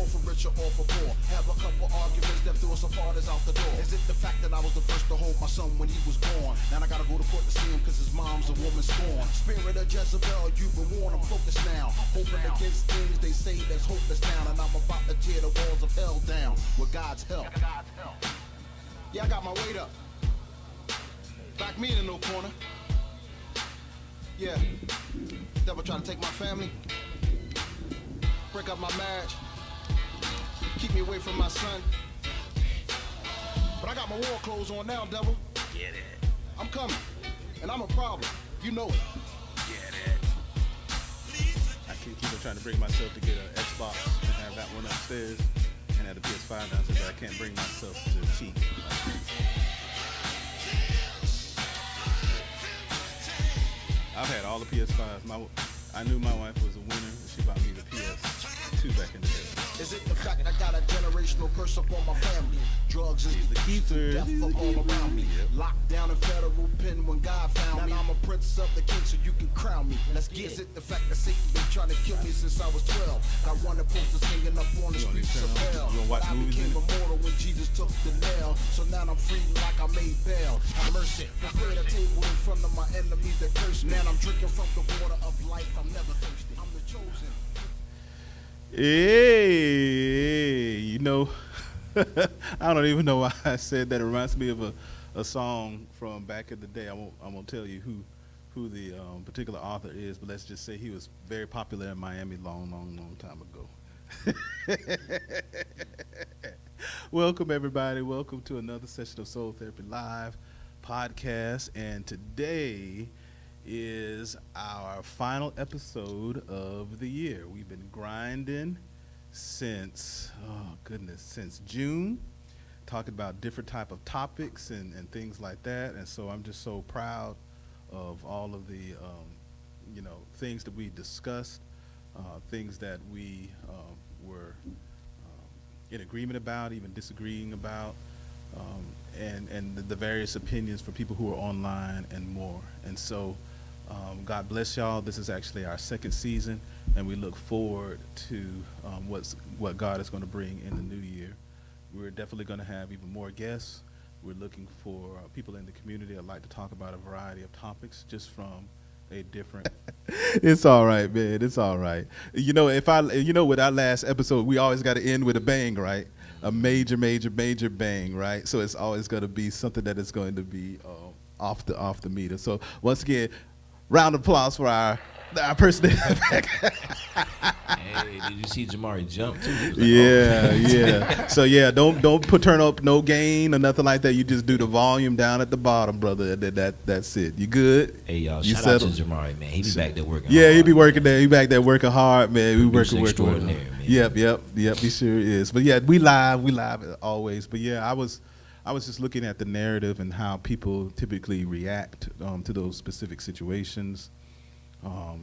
Or for richer or for poor. Have a couple arguments that threw us apart as out the door. Is it the fact that I was the first to hold my son when he was born? Now I gotta go to court to see him cause his mom's a woman scorn. Spirit of Jezebel, you've been warned, I'm focused now. Hoping against things they say that's hopeless now. And I'm about to tear the walls of hell down with God's help. Yeah, I got my weight up. Back me in no corner. Yeah, devil try to take my family, break up my marriage, keep me away from my son. But I got my war clothes on now, devil. Get it. I'm coming, and I'm a problem. You know it. Get it. I keep trying to bring myself to get an Xbox and have that one upstairs and have the PS5 downstairs, but I can't bring myself to cheat. I've had all the PS5s. I knew my wife was a winner. She bought me the PS2 back in the day. Is it the fact I got a generational curse upon my family? Drugs is the key to death for all around me. Locked down in federal pen when God found me. Now I'm a prince of the king, so you can crown me. Let's get it. Is it the fact that Satan been trying to kill me since I was 12? Got one of posters hanging up on the streets of hell. I became immortal when Jesus took the nail. So now I'm free like I made bail. Have mercy. Prepare the table in front of my enemies that curse me. Man, I'm drinking from the water of life. I'm never thirsty. I'm the chosen. Hey, you know, I don't even know why I said that. It reminds me of a song from back in the day. I won't tell you who the particular author is, but let's just say he was very popular in Miami long time ago. Welcome, everybody. Welcome to another session of Soul Therapy Live podcast, and today is our final episode of the year. We've been grinding since June, talking about different type of topics and things like that. And so I'm just so proud of all of the things that we discussed, things that we were in agreement about, even disagreeing about, and the various opinions for people who are online and more. And so God bless y'all. This is actually our second season, and we look forward to what God is going to bring in the new year. We're definitely going to have even more guests. We're looking for people in the community that like to talk about a variety of topics, just from a different. It's all right, man. It's all right. With our last episode, we always got to end with a bang, right? A major bang, right? So it's always going to be something that is going to be off the meter. So once again, round of applause for our person in the back. Hey, did you see Jamari jump too? He was like, Yeah. So yeah, don't turn up no gain or nothing like that. You just do the volume down at the bottom, brother. That's it. You good? Hey y'all, You shout out to settled? Jamari, man. He be back there working. Yeah, hard. he be working there. He back there working hard, man. We Producer working. extraordinaire, man. Yep. He sure is. But yeah, we live always. But yeah, I was just looking at the narrative and how people typically react to those specific situations,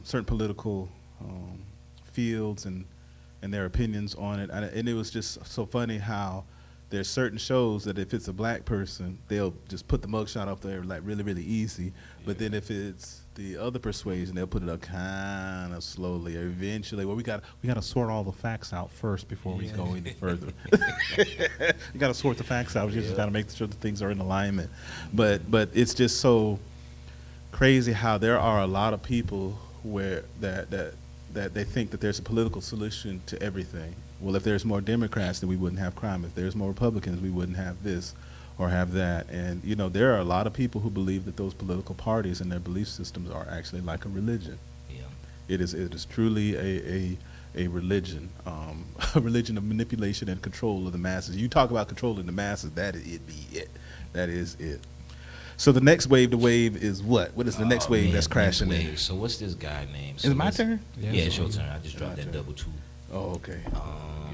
certain political fields and their opinions on it. And it was just so funny how there's certain shows that if it's a black person, they'll just put the mugshot up there like really, really easy. But then if it's the other persuasion, they'll put it up kind of slowly. Eventually, we got to sort all the facts out first before we go any further. You got to sort the facts out. You just got to make sure that things are in alignment. But it's just so crazy how there are a lot of people where that they think that there's a political solution to everything. Well, if there's more Democrats, then we wouldn't have crime. If there's more Republicans, we wouldn't have this or have that. And, there are a lot of people who believe that those political parties and their belief systems are actually like a religion. Yeah. It is truly a religion, a religion of manipulation and control of the masses. You talk about controlling the masses, that is it. That is it. So the next wave, is what? What is the next wave that's crashing in? So what's this guy named? Is it my turn? Yeah, it's your turn. I just dropped that double two. Oh, okay.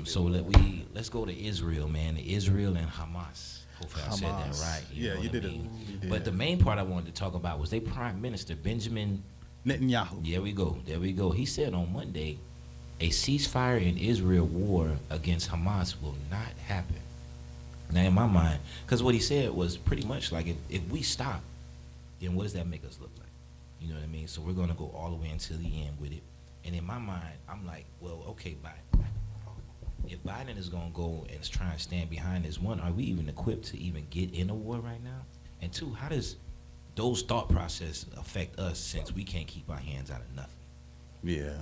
So let's go to Israel, man. Israel and Hamas. Hopefully I said that right. You know what did I it. mean? You did. But the main part I wanted to talk about was their Prime Minister Benjamin Netanyahu. There we go. He said on Monday, a ceasefire in Israel war against Hamas will not happen. Now, in my mind, because what he said was pretty much like, if we stop, then what does that make us look like? You know what I mean? So we're going to go all the way until the end with it. And in my mind, I'm like, well, okay, bye. if Biden is gonna go and try and stand behind this, one, are we even equipped to even get in a war right now? And two, how does those thought process affect us since we can't keep our hands out of nothing? Yeah.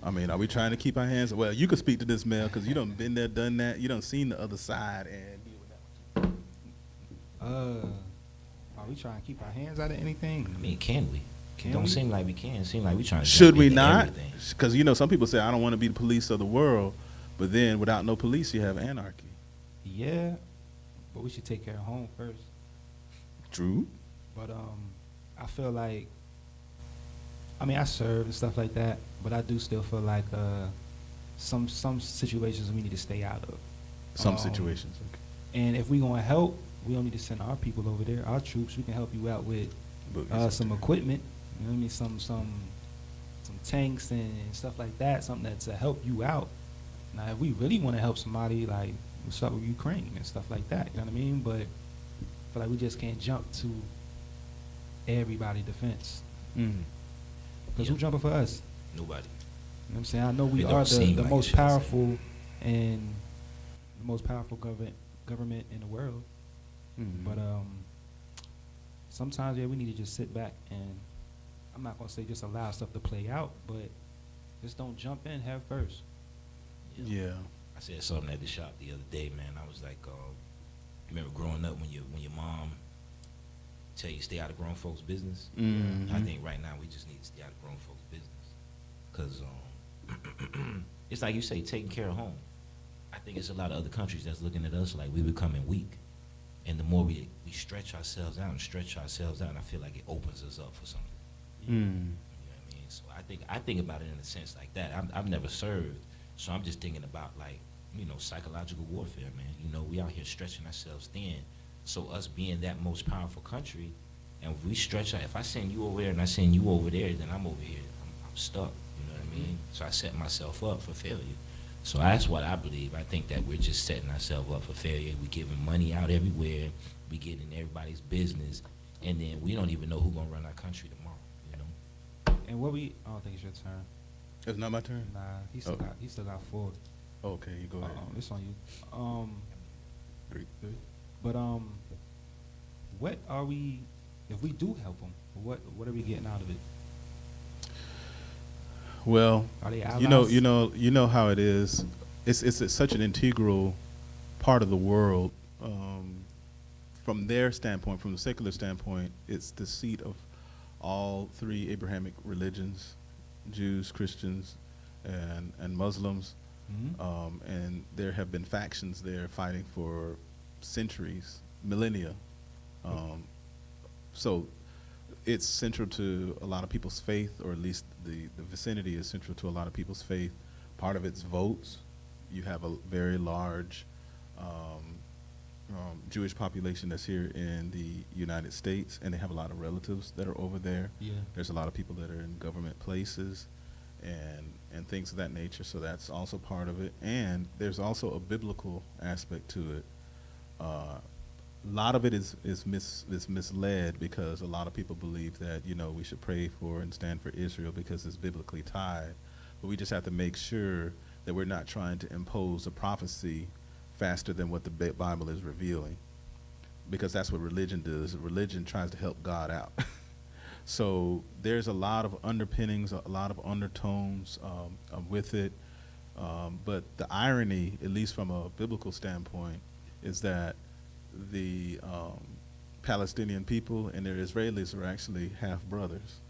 I mean, are we trying to keep our hands? Well, you could speak to this, Mel, because you done been there, done that. You done seen the other side and deal with that. Are we trying to keep our hands out of anything? I mean, can we? Can It don't we? seem like we can. It seems like we trying to. Should jump we into not? everything. Because, you know, some people say, I don't want to be the police of the world. But then without no police, you have anarchy. Yeah, but we should take care of home first. True. But I feel like, I mean, I serve and stuff like that, but I do still feel like some situations we need to stay out of. Some situations. Okay. And if we gonna help, we don't need to send our people over there, our troops. We can help you out with some equipment. You know what I mean? Some tanks and stuff like that. Something that's to help you out. Now, if we really want to help somebody, like what's up with Ukraine and stuff like that, you know what I mean? But I feel like we just can't jump to everybody's defense. Because who Yeah. jumping for us? Nobody. You know what I'm saying? I know we It don't are seem the like it most should, so. powerful and the most powerful government in the world. But sometimes, yeah, we need to just sit back and, I'm not going to say just allow stuff to play out, but just don't jump in head first. Yeah. I said something at the shop the other day, man. I was like, you remember growing up when your mom tell you stay out of grown folks' business? Mhm. I think right now we just need to stay out of grown folks' business. Because it's like you say, taking care of home. I think it's a lot of other countries that's looking at us like we becoming weak. And the more we stretch ourselves out, and I feel like it opens us up for something. Mm. You know what I mean? So I think about it in a sense like that. I've never served, so I'm just thinking about, like, you know, psychological warfare, man. You know, we out here stretching ourselves thin. So us being that most powerful country, and if we stretch out, if I send you over there and I send you over there, then I'm over here. I'm stuck. You know what I mean? So I set myself up for failure. So that's what I believe. I think that we're just setting ourselves up for failure. We're giving money out everywhere. We get in everybody's business, and then we don't even know who's gonna run our country tomorrow. You know? And I don't think it's your turn. It's not my turn? Nah, he still got 4. Okay, you go ahead. It's on you. 3. But what are we? If we do help them, what are we getting out of it? Well, Are they allies? you know how it is. It's such an integral part of the world. From their standpoint, from the secular standpoint, it's the seat of all 3 Abrahamic religions: Jews, Christians, and Muslims. Mhm. And there have been factions there fighting for centuries, millennia. So it's central to a lot of people's faith, or at least the vicinity is central to a lot of people's faith. Part of it's votes. You have a very large Jewish population that's here in the United States, and they have a lot of relatives that are over there. Yeah. There's a lot of people that are in government places and things of that nature, so that's also part of it. And there's also a biblical aspect to it. A lot of it is misled, because a lot of people believe that, you know, we should pray for and stand for Israel because it's biblically tied. But we just have to make sure that we're not trying to impose a prophecy faster than what the Bible is revealing, because that's what religion does. Religion tries to help God out. So there's a lot of underpinnings, a lot of undertones with it. But the irony, at least from a biblical standpoint, is that the Palestinian people and their Israelis are actually half brothers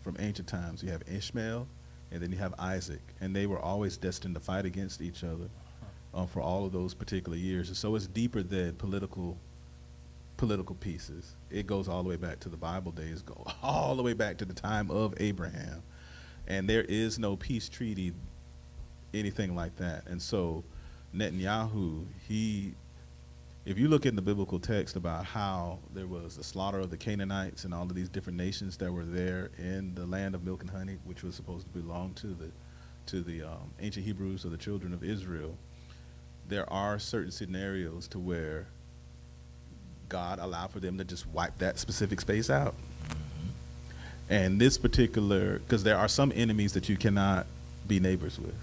from ancient times. You have Ishmael, and then you have Isaac, and they were always destined to fight against each other for all of those particular years. And so it's deeper than political pieces. It goes all the way back to the Bible days, go all the way back to the time of Abraham, and there is no peace treaty, anything like that. And so Netanyahu, if you look in the biblical text about how there was the slaughter of the Canaanites and all of these different nations that were there in the land of milk and honey, which was supposed to belong to the ancient Hebrews or the children of Israel, there are certain scenarios to where God allowed for them to just wipe that specific space out. And this particular, because there are some enemies that you cannot be neighbors with.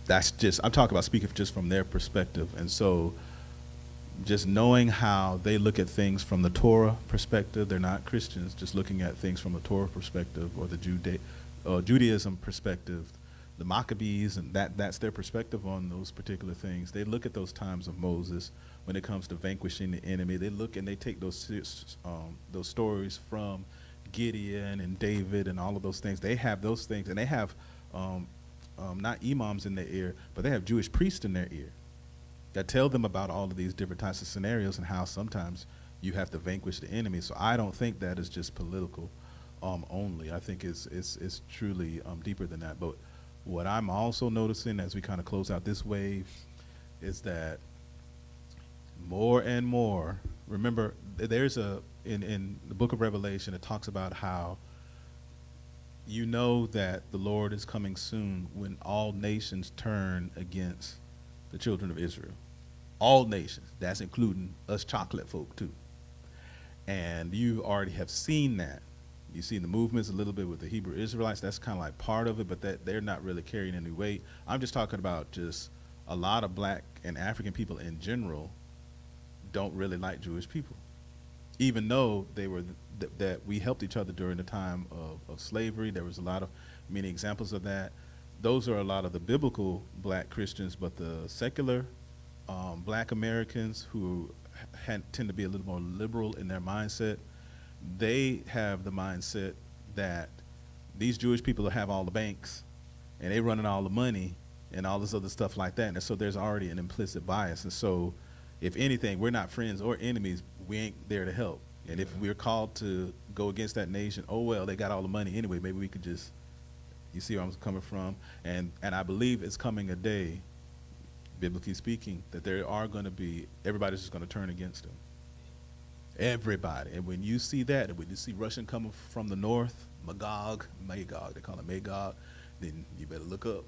that's just, I'm talking about speaking just from their perspective. And so just knowing how they look at things from the Torah perspective, they're not Christians, just looking at things from the Torah perspective or the Judaism perspective, the Maccabees, and that's their perspective on those particular things. They look at those times of Moses when it comes to vanquishing the enemy. They look and they take those stories from Gideon and David and all of those things. They have those things, and they have not imams in their ear, but they have Jewish priests in their ear that tell them about all of these different types of scenarios and how sometimes you have to vanquish the enemy. So I don't think that is just political only. I think it's truly deeper than that. But what I'm also noticing as we kind of close out this wave is that more and more, remember, there's in the book of Revelation, it talks about how you know that the Lord is coming soon when all nations turn against the children of Israel. All nations. That's including us chocolate folk too. And you already have seen that. You've seen the movements a little bit with the Hebrew Israelites. That's kind of like part of it, but that they're not really carrying any weight. I'm just talking about just a lot of black and African people in general don't really like Jewish people, even though they were that we helped each other during the time of slavery. There was a lot of many examples of that. Those are a lot of the biblical black Christians, but the secular black Americans who tend to be a little more liberal in their mindset, they have the mindset that these Jewish people have all the banks and they running all the money and all this other stuff like that. And so there's already an implicit bias. And so if anything, we're not friends or enemies. We ain't there to help. And if we're called to go against that nation, oh, well, they got all the money anyway. Maybe we could just, you see where I'm coming from? And I believe it's coming a day, biblically speaking, that there are going to be, everybody's just going to turn against them. Everybody. And when you see that, and when you see Russian coming from the north, Magog, they call it Magog, then you better look up.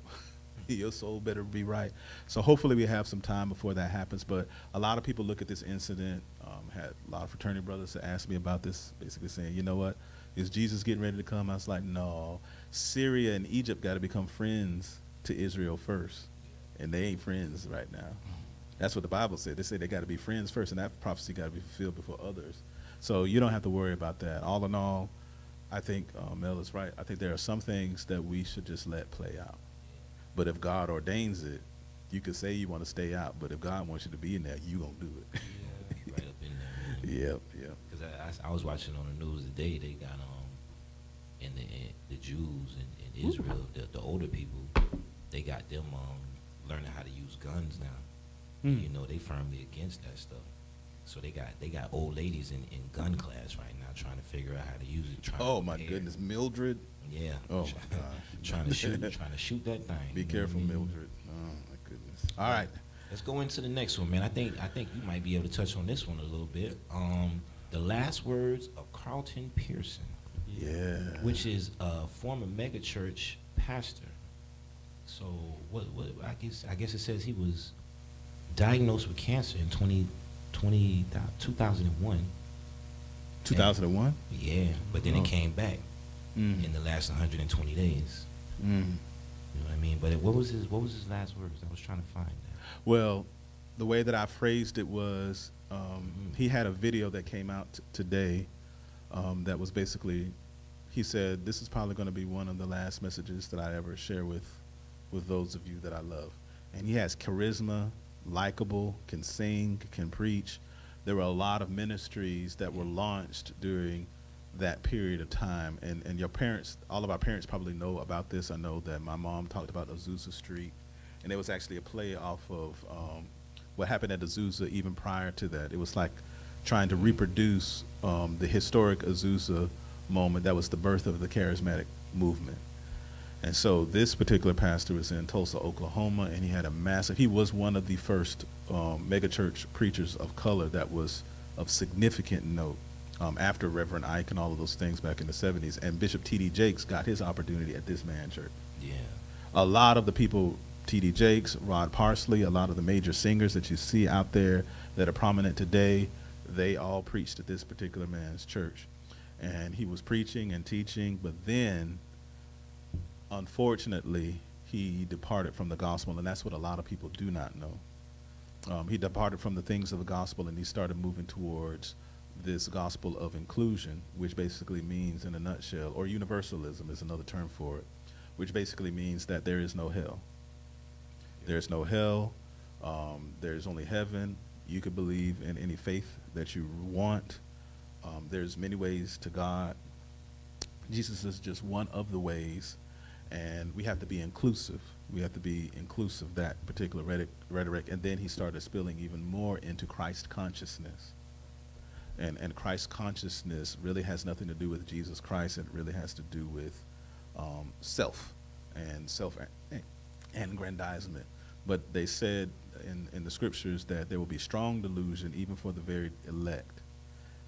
Your soul better be right. So hopefully we have some time before that happens. But a lot of people look at this incident. Had a lot of fraternity brothers that asked me about this, basically saying, you know what, is Jesus getting ready to come? I was like, no. Syria and Egypt got to become friends to Israel first. And they ain't friends right now. That's what the Bible said. They say they got to be friends first, and that prophecy got to be fulfilled before others. So you don't have to worry about that. All in all, I think Mel is right. I think there are some things that we should just let play out. But if God ordains it, you could say you want to stay out, but if God wants you to be in there, you gonna do it. Yeah, right up in there. Yep. Because I was watching on the news today. They got in the Jews in Israel, the older people, they got them learning how to use guns now. You know, they firmly against that stuff. So they got old ladies in gun class right now trying to figure out how to use it. Oh my goodness, Mildred. Yeah. Oh my God. trying to shoot that thing. Be careful, Mildred. Oh my goodness. All right. Let's go into the next one, man. I think you might be able to touch on this one a little bit. The last words of Carlton Pearson. Yeah. Which is a former megachurch pastor. So what I guess it says he was diagnosed with cancer in 2001. 2001? Yeah, but then it came back in the last 120 days. You know what I mean? But what was his last words? I was trying to find that. Well, the way that I phrased it was, he had a video that came out today that was basically, he said, this is probably going to be one of the last messages that I ever share with those of you that I love. And he has charisma, likable, can sing, can preach. There were a lot of ministries that were launched during that period of time. And your parents, all of our parents probably know about this. I know that my mom talked about Azusa Street. And there was actually a play off of what happened at Azusa even prior to that. It was like trying to reproduce the historic Azusa moment that was the birth of the charismatic movement. And so this particular pastor was in Tulsa, Oklahoma, and he had he was one of the first megachurch preachers of color that was of significant note after Reverend Ike and all of those things back in the 70s. And Bishop T.D. Jakes got his opportunity at this man church. Yeah. A lot of the people, T.D. Jakes, Rod Parsley, a lot of the major singers that you see out there that are prominent today, they all preached at this particular man's church. And he was preaching and teaching, but then unfortunately, he departed from the gospel, and that's what a lot of people do not know. He departed from the things of the gospel, and he started moving towards this gospel of inclusion, which basically means, in a nutshell, or universalism is another term for it, which basically means that there is no hell. There's no hell. There's only heaven. You could believe in any faith that you want. There's many ways to God. Jesus is just one of the ways, and we have to be inclusive. We have to be inclusive, that particular rhetoric. And then he started spilling even more into Christ consciousness. And Christ consciousness really has nothing to do with Jesus Christ. It really has to do with self and aggrandizement. But they said in the scriptures that there will be strong delusion even for the very elect.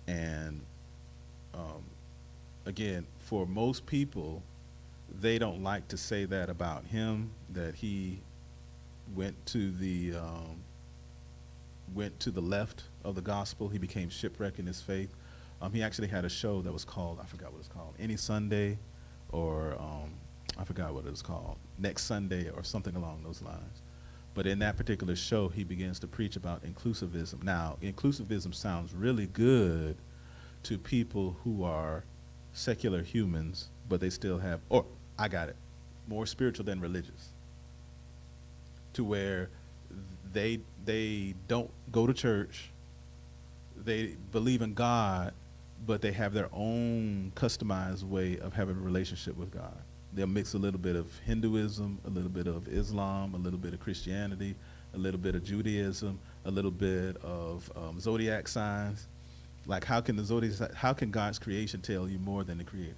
And again, for most people, they don't like to say that about him, that he went to the left of the gospel. He became shipwrecked in his faith. He actually had a show that was called, I forgot what it's called, Any Sunday, or I forgot what it was called, Next Sunday, or something along those lines. But in that particular show, he begins to preach about inclusivism. Now, inclusivism sounds really good to people who are secular humans, but they still have, or I got it, more spiritual than religious, to where they don't go to church, they believe in God, but they have their own customized way of having a relationship with God. They'll mix a little bit of Hinduism, a little bit of Islam, a little bit of Christianity, a little bit of Judaism, a little bit of zodiac signs. Like, how can God's creation tell you more than the Creator?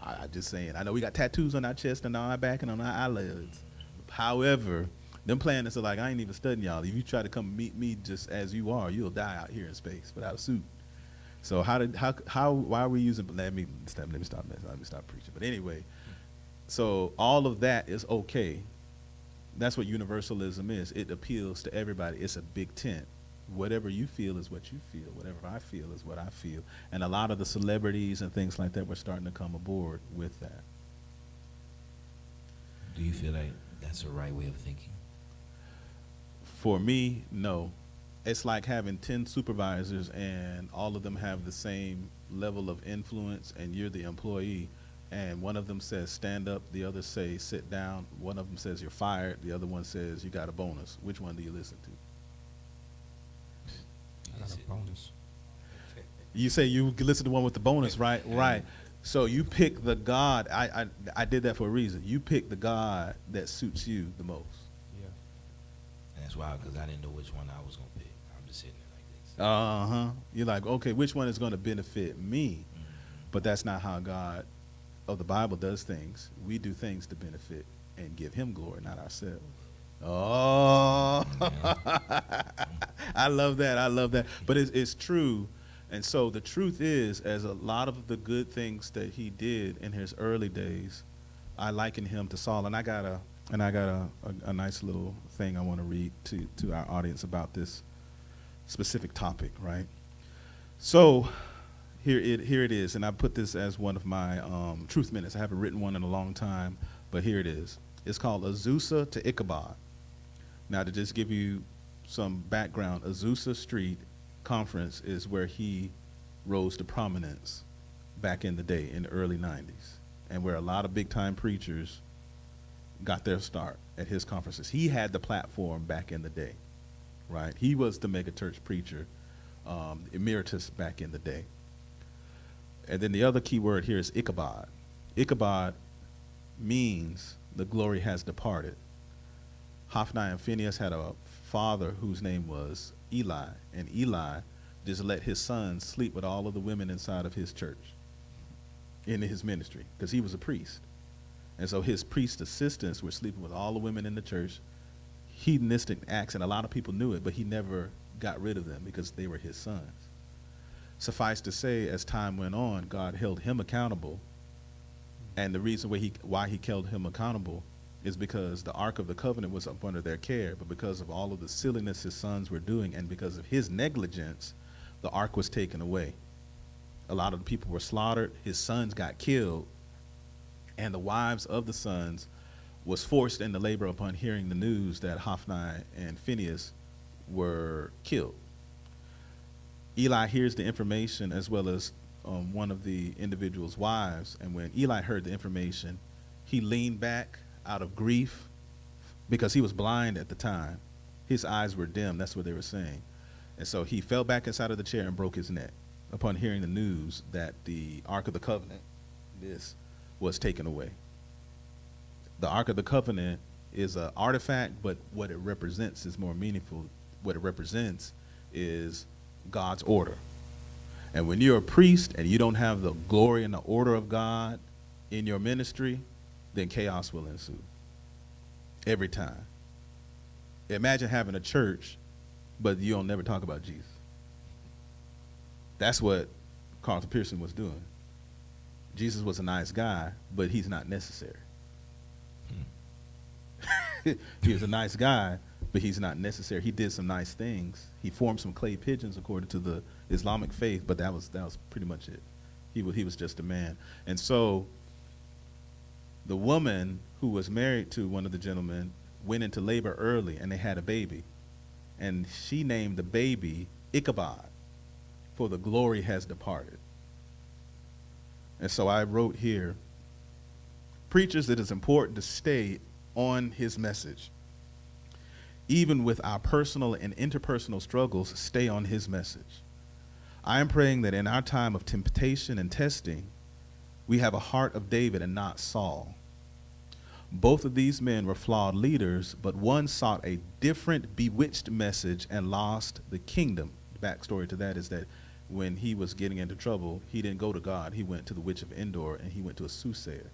I just saying. I know we got tattoos on our chest and on our back and on our eyelids. However, them planets are like, I ain't even studying y'all. If you try to come meet me just as you are, you'll die out here in space without a suit. So why are we using? Let me stop preaching. But anyway, so all of that is okay. That's what universalism is. It appeals to everybody. It's a big tent. Whatever you feel is what you feel. Whatever I feel is what I feel. And a lot of the celebrities and things like that were starting to come aboard with that. Do you feel like that's the right way of thinking? For me, no. It's like having 10 supervisors and all of them have the same level of influence, and you're the employee, and one of them says stand up, the other say sit down, one of them says you're fired, the other one says you got a bonus. Which one do you listen to? I got a bonus. You say you listen to the one with the bonus, right? Right. So you pick the God. I did that for a reason. You pick the God that suits you the most. Yeah. And that's wild, because I didn't know which one I was going to pick. I'm just sitting there like this. Uh-huh. You're like, okay, which one is going to benefit me? Mm-hmm. But that's not how God of the Bible does things. We do things to benefit and give him glory, not ourselves. Oh, I love that. I love that. But it's true. And so the truth is, as a lot of the good things that he did in his early days, I liken him to Saul. And I got a nice little thing I want to read to our audience about this specific topic, right? So here it is, and I put this as one of my truth minutes. I haven't written one in a long time, but here it is. It's called Azusa to Ichabod. Now, to just give you some background, Azusa Street Conference is where he rose to prominence back in the day, in the early 90s, and where a lot of big-time preachers got their start at his conferences. He had the platform back in the day, right? He was the mega church preacher, emeritus back in the day. And then the other key word here is Ichabod. Ichabod means the glory has departed. Hophni and Phinehas had a father whose name was Eli, and Eli just let his sons sleep with all of the women inside of his church, in his ministry, because he was a priest. And so his priest assistants were sleeping with all the women in the church, hedonistic acts, and a lot of people knew it, but he never got rid of them because they were his sons. Suffice to say, as time went on, God held him accountable, and the reason why he held him accountable is because the Ark of the Covenant was up under their care, but because of all of the silliness his sons were doing, and because of his negligence, the Ark was taken away. A lot of the people were slaughtered, his sons got killed, and the wives of the sons was forced into labor upon hearing the news that Hophni and Phinehas were killed. Eli hears the information as well as one of the individual's wives, and when Eli heard the information, he leaned back out of grief because he was blind at the time. His eyes were dim, that's what they were saying. And so he fell back inside of the chair and broke his neck upon hearing the news that the Ark of the Covenant, this, was taken away. The Ark of the Covenant is an artifact, but what it represents is more meaningful. What it represents is God's order. And when you're a priest and you don't have the glory and the order of God in your ministry, then chaos will ensue. Every time. Imagine having a church, but you don't never talk about Jesus. That's what Carlton Pearson was doing. Jesus was a nice guy, but he's not necessary. He was a nice guy, but he's not necessary. He did some nice things. He formed some clay pigeons according to the Islamic faith, but that was pretty much it. He was just a man. And so the woman who was married to one of the gentlemen went into labor early, and they had a baby. And she named the baby Ichabod, for the glory has departed. And so I wrote here, preachers, it is important to stay on his message. Even with our personal and interpersonal struggles, stay on his message. I am praying that in our time of temptation and testing, we have a heart of David and not Saul. Both of these men were flawed leaders, but one sought a different bewitched message and lost the kingdom. The backstory to that is that when he was getting into trouble, he didn't go to God. He went to the witch of Endor, and he went to a soothsayer.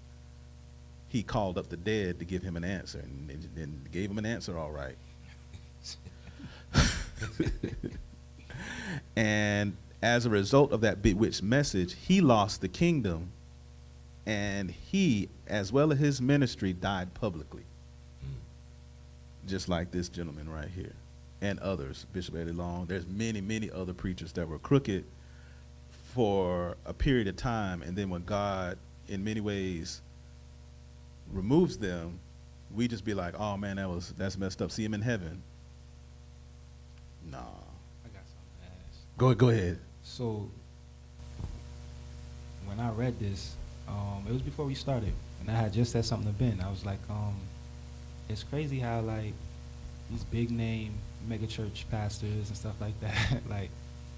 He called up the dead to give him an answer, and gave him an answer all right. And as a result of that bewitched message, he lost the kingdom, and he, as well as his ministry, died publicly. Just like this gentleman right here, and others, Bishop Eddie Long. There's many, many other preachers that were crooked for a period of time, and then when God, in many ways, removes them, we just be like, oh man, that's messed up. See him in heaven. Nah. I got something to ask. Go ahead. So when I read this, it was before we started, and I had just said something to Ben. I was like, it's crazy how like these big name mega church pastors and stuff like that, like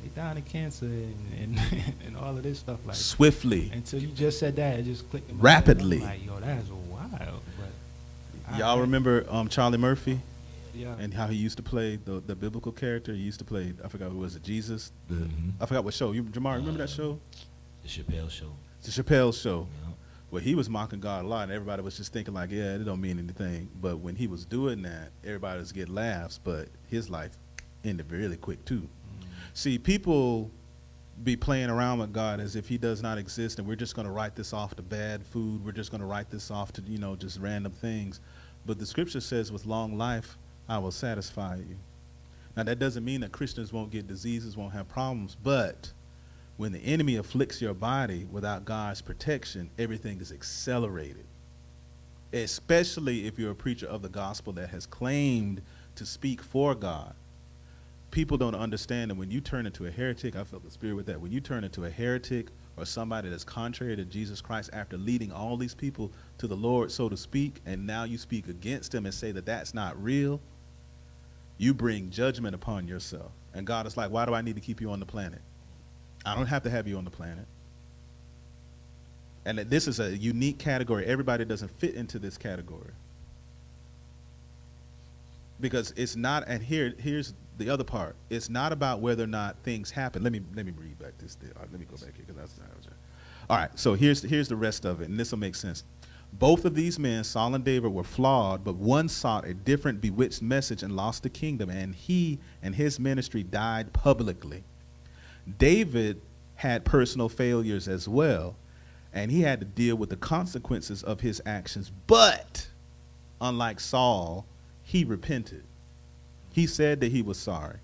they dying of cancer and and all of this stuff like swiftly. Until you just said that, it just clicked in my Rapidly. head. I'm like, yo, that is wild. But Y'all remember Charlie Murphy? Yeah. And how he used to play the biblical character. He used to play, I forgot, was it Jesus? Mhm. I forgot what show. Jamar, remember that show? The Chappelle Show. The Chappelle Show. Yeah. Well, he was mocking God a lot, and everybody was just thinking like, yeah, it don't mean anything. But when he was doing that, everybody was getting laughs, but his life ended really quick too. See, people be playing around with God as if he does not exist, and we're just going to write this off to bad food. We're just going to write this off to, just random things. But the scripture says, with long life, I will satisfy you. Now, that doesn't mean that Christians won't get diseases, won't have problems, but when the enemy afflicts your body without God's protection, everything is accelerated, especially if you're a preacher of the gospel that has claimed to speak for God. People don't understand that when you turn into a heretic, I felt the spirit with that, when you turn into a heretic or somebody that's contrary to Jesus Christ after leading all these people to the Lord, so to speak, and now you speak against him and say that that's not real, you bring judgment upon yourself. And God is like, why do I need to keep you on the planet? I don't have to have you on the planet. And that this is a unique category. Everybody doesn't fit into this category. Because it's not, and here's the other part. It's not about whether or not things happen. Let me read back this thing. Let me go back here because that's not. All right, so here's the rest of it, and this will make sense. Both of these men, Saul and David, were flawed, but one sought a different bewitched message and lost the kingdom, and he and his ministry died publicly. David had personal failures as well, and he had to deal with the consequences of his actions, but unlike Saul, he repented. He said that he was sorry.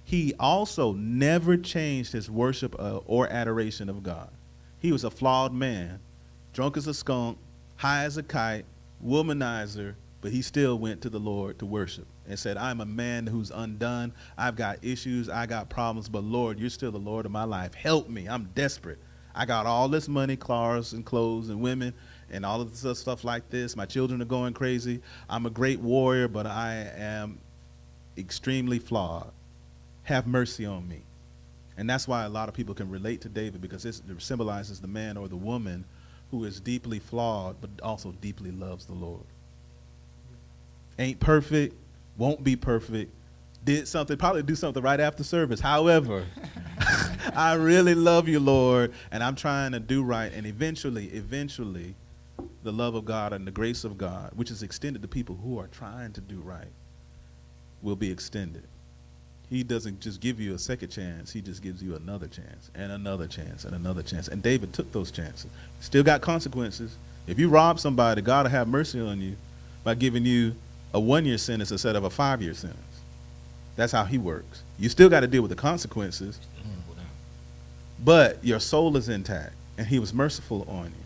He also never changed his worship or adoration of God. He was a flawed man, drunk as a skunk, high as a kite, womanizer, but he still went to the Lord to worship and said, I'm a man who's undone. I've got issues. I got problems. But Lord, you're still the Lord of my life. Help me. I'm desperate. I got all this money, cars and clothes and women and all of this stuff like this. My children are going crazy. I'm a great warrior, but I am extremely flawed. Have mercy on me. And that's why a lot of people can relate to David, because it symbolizes the man or the woman who is deeply flawed, but also deeply loves the Lord. Ain't perfect, won't be perfect, did something, probably do something right after service. However, I really love you, Lord, and I'm trying to do right. And eventually, the love of God and the grace of God, which is extended to people who are trying to do right, will be extended. He doesn't just give you a second chance. He just gives you another chance and another chance and another chance. And David took those chances. Still got consequences. If you rob somebody, God will have mercy on you by giving you a 1-year sentence instead of a 5-year sentence. That's how he works. You still got to deal with the consequences, but your soul is intact, and he was merciful on you.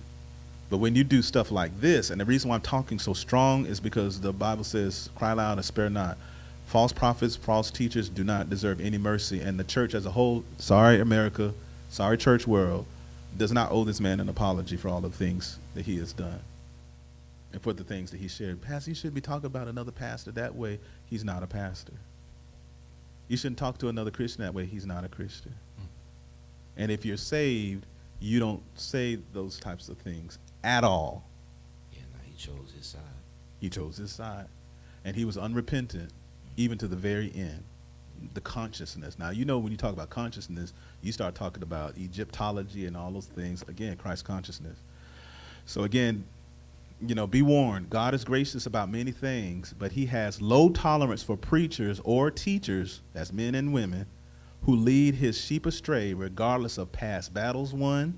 But when you do stuff like this, and the reason why I'm talking so strong is because the Bible says, cry loud and spare not. False prophets, false teachers do not deserve any mercy. And the church as a whole, sorry America, sorry church world, does not owe this man an apology for all the things that he has done and for the things that he shared. Pastor, you shouldn't be talking about another pastor that way. He's not a pastor. You shouldn't talk to another Christian that way. He's not a Christian. And if you're saved, you don't say those types of things at all. Yeah, no, he chose his side. He chose his side. And he was unrepentant even to the very end. The consciousness. Now, you know, when you talk about consciousness, you start talking about Egyptology and all those things. Again, Christ consciousness. So again, you know, be warned. God is gracious about many things, but he has low tolerance for preachers or teachers, that's men and women, who lead his sheep astray regardless of past battles won,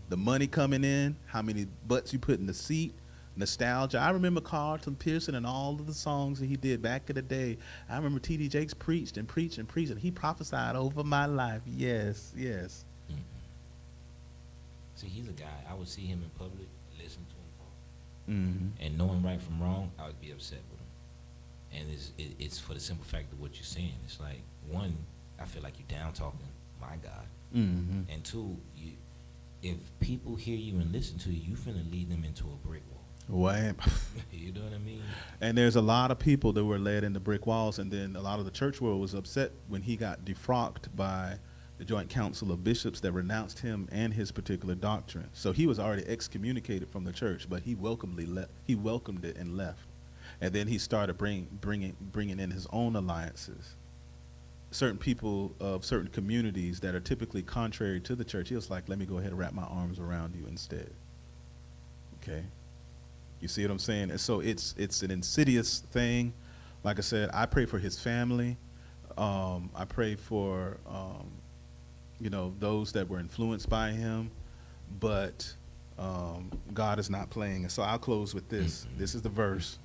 the money coming in, how many butts you put in the seat, nostalgia. I remember Carlton Pearson and all of the songs that he did back in the day. I remember T.D. Jakes preached and preached and preached, and he prophesied over my life. Yes, yes. Mm-hmm. See, he's a guy, I would see him in public, listen to him talk. Mm-hmm. And knowing right from wrong, I would be upset with him. And it's for the simple fact of what you're saying. It's like, one, I feel like you're down talking my God. Mm-hmm. And two, if people hear you and listen to you, you finna lead them into a brick wall. Wham. You know what I mean? And there's a lot of people that were led into brick walls, and then a lot of the church world was upset when he got defrocked by the Joint Council of Bishops that renounced him and his particular doctrine. So he was already excommunicated from the church, but he welcomed it and left. And then he started bringing in his own alliances. Certain people of certain communities that are typically contrary to the church, he was like, let me go ahead and wrap my arms around you instead. Okay? You see what I'm saying? And so it's an insidious thing. Like I said, I pray for his family. I pray for, you know, those that were influenced by him. But God is not playing. And so I'll close with this. This is the verse.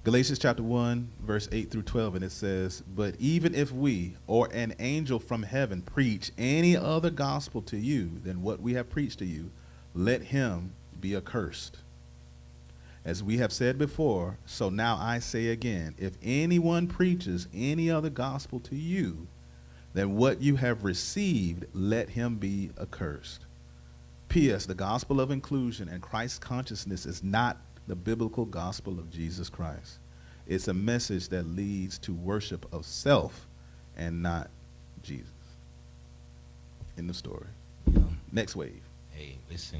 Galatians chapter 1, verse 8 through 12, and it says, but even if we or an angel from heaven preach any other gospel to you than what we have preached to you, let him be accursed. As we have said before, so now I say again, if anyone preaches any other gospel to you than what you have received, let him be accursed. P.S. The gospel of inclusion and Christ consciousness is not the biblical gospel of Jesus Christ. It's a message that leads to worship of self and not Jesus. In the story. Yeah. Next wave. Hey, listen.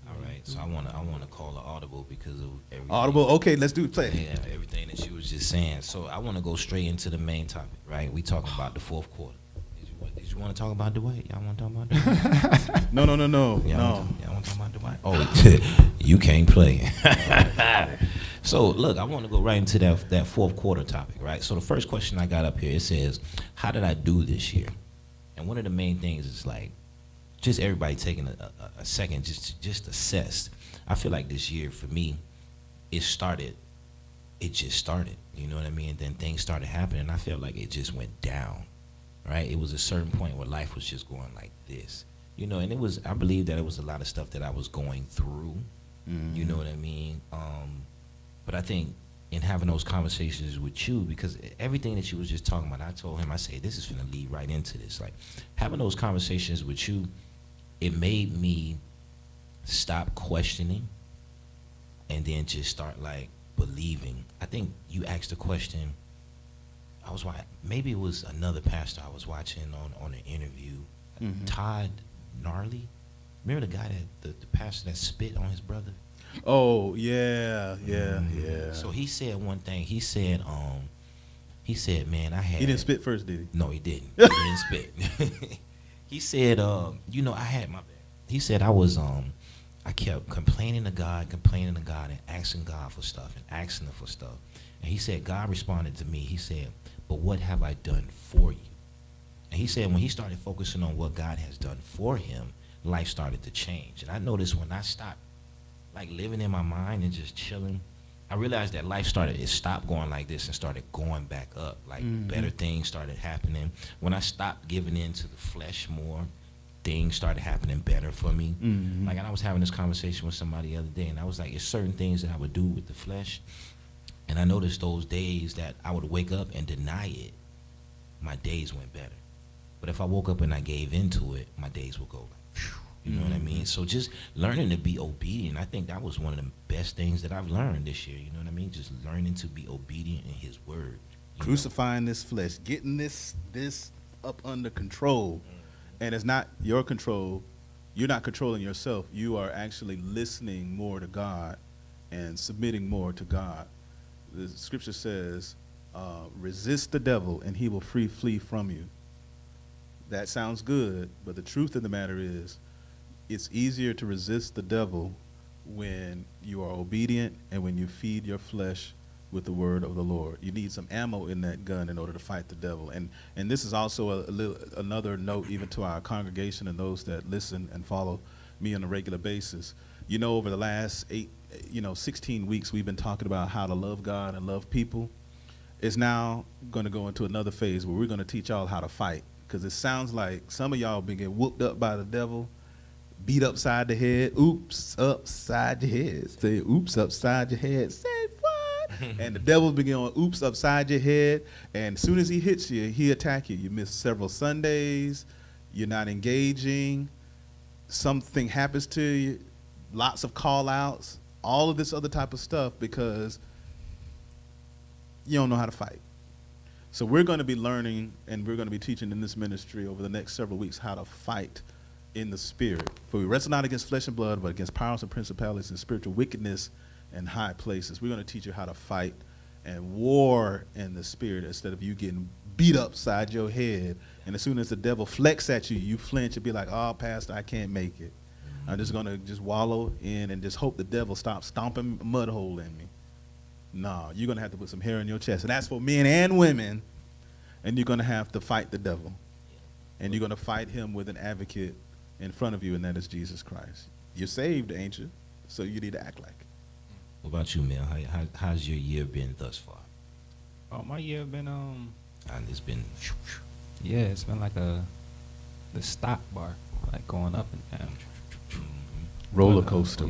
All right, so I wanna call an audible because of everything. Audible. Okay, let's do it. Play. Yeah, everything that you was just saying. So I want to go straight into the main topic. Right, we talking about the fourth quarter. Did you want to talk about Dwight? Y'all want to talk about Dwight? No. Y'all want to talk about Dwight? Oh, you can't play. So look, I want to go right into that fourth quarter topic. Right. So the first question I got up here, it says, "How did I do this year?" And one of the main things is like, just everybody taking a second just assess. I feel like this year for me, it just started. You know what I mean? And then things started happening, and I felt like it just went down. Right? It was a certain point where life was just going like this. You know, and I believe that it was a lot of stuff that I was going through, You know what I mean? But I think in having those conversations with you, because everything that you was just talking about, I told him, I say, this is gonna lead right into this. Like having those conversations with you, it made me stop questioning and then just start like believing. I think you asked a question. Maybe it was another pastor I was watching on an interview. Todd Gnarly. Remember the guy the pastor that spit on his brother? Oh yeah. So he said one thing. He said, man, I had. He didn't spit first, did he? No, he didn't. He didn't spit. He said, I had my bad. He said I kept complaining to God, and asking God for stuff and asking him for stuff. And he said, God responded to me. He said, but what have I done for you? And he said when he started focusing on what God has done for him, life started to change. And I noticed when I stopped like living in my mind and just chilling, I realized that it stopped going like this and started going back up. Like better things started happening. When I stopped giving in to the flesh more, things started happening better for me. Like, and I was having this conversation with somebody the other day, and I was like, it's certain things that I would do with the flesh, and I noticed those days that I would wake up and deny it, my days went better. But if I woke up and I gave into it, my days would go like, phew, you know what I mean? So just learning to be obedient, I think that was one of the best things that I've learned this year, you know what I mean? Just learning to be obedient in his word. Crucifying this flesh, getting this up under control. And it's not your control. You're not controlling yourself. You are actually listening more to God and submitting more to God. The scripture says, resist the devil and he will flee from you. That sounds good, but the truth of the matter is it's easier to resist the devil when you are obedient and when you feed your flesh with the word of the Lord. You need some ammo in that gun in order to fight the devil. And this is also another note even to our congregation and those that listen and follow me on a regular basis. You know, over the last 16 weeks, we've been talking about how to love God and love people. It's now going to go into another phase where we're going to teach y'all how to fight. Because it sounds like some of y'all been getting whooped up by the devil, beat upside the head, oops, upside your head. Say, oops, upside your head. Say, what? And the devil been going, oops, upside your head. And as soon as he hits you, he attack you. You miss several Sundays. You're not engaging. Something happens to you. Lots of call-outs. All of this other type of stuff because you don't know how to fight. So we're going to be learning and we're going to be teaching in this ministry over the next several weeks how to fight in the spirit. For we wrestle not against flesh and blood, but against powers and principalities and spiritual wickedness in high places. We're going to teach you how to fight and war in the spirit instead of you getting beat upside your head. And as soon as the devil flex at you, you flinch and be like, oh, Pastor, I can't make it. I'm just going to just wallow in and just hope the devil stops stomping a mud hole in me. No, you're going to have to put some hair in your chest. And that's for men and women. And you're going to have to fight the devil. And you're going to fight him with an advocate in front of you, and that is Jesus Christ. You're saved, ain't you? So you need to act like it. What about you, Mel? How's your year been thus far? Oh, my year been And it's been. yeah, it's been like the stock bar, like going up and down. Roller coaster.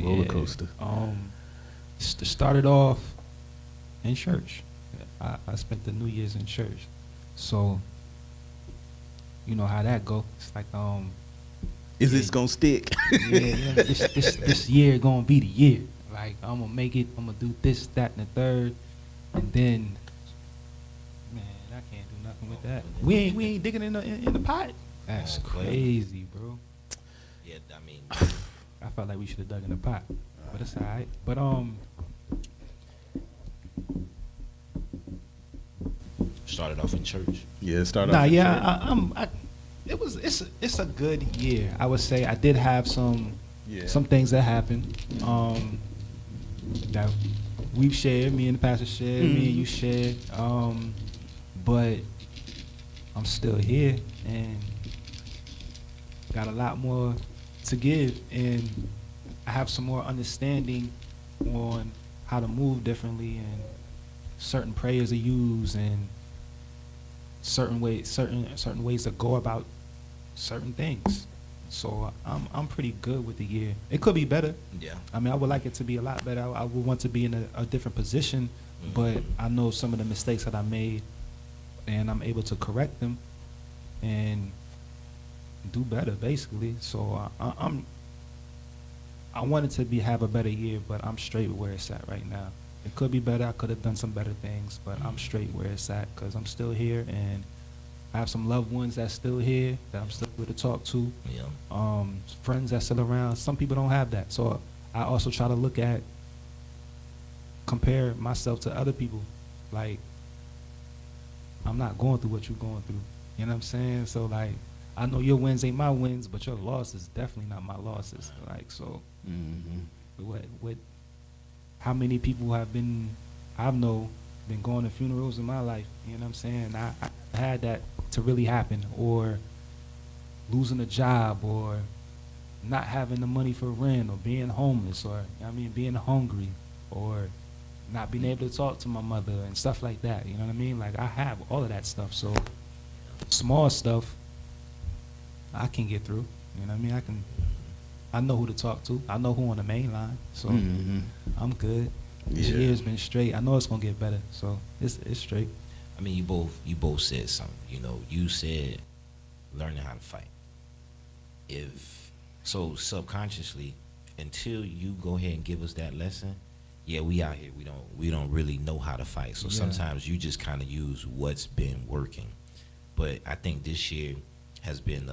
Started off in church. I spent the New Year's in church, so you know how that go. It's like Is this gonna stick? yeah, this year gonna be the year. Like I'm gonna make it. I'm gonna do this, that, and the third, and then, man, I can't do nothing with that. We ain't digging in the pot. That's crazy, bro. Yeah, I mean, I felt like we should have dug in the pot, but it's alright. But started off in church. Yeah, started nah, off in yeah, church. it's a good year. I would say I did have some things that happened that we've shared. Me and the pastor shared. Me and you shared. But I'm still here and got a lot more to give, and I have some more understanding on how to move differently and certain prayers to use and certain ways to go about certain things. So I'm pretty good with the year. It could be better. Yeah. I mean, I would like it to be a lot better. I would want to be in a different position, but I know some of the mistakes that I made, and I'm able to correct them and do better, basically. So I wanted to have a better year, but I'm straight where it's at right now. It could be better. I could have done some better things, but I'm straight where it's at because I'm still here, and I have some loved ones that's still here that I'm still able to talk to. Yeah. Friends that's still around. Some people don't have that, so I also try to compare myself to other people. Like, I'm not going through what you're going through. You know what I'm saying? So like, I know your wins ain't my wins, but your losses definitely not my losses. Like, so what how many people been going to funerals in my life? You know what I'm saying? I had that to really happen, or losing a job, or not having the money for rent, or being homeless, or being hungry, or not being able to talk to my mother and stuff like that. You know what I mean? Like, I have all of that stuff. So small stuff I can get through. You know what I mean? I know who to talk to. I know who on the main line. So I'm good. This year's been straight. I know it's gonna get better. So it's straight. I mean, you both said something. You know, you said learning how to fight. So subconsciously, until you go ahead and give us that lesson, yeah, we out here. We don't really know how to fight. So sometimes you just kind of use what's been working. But I think this year has been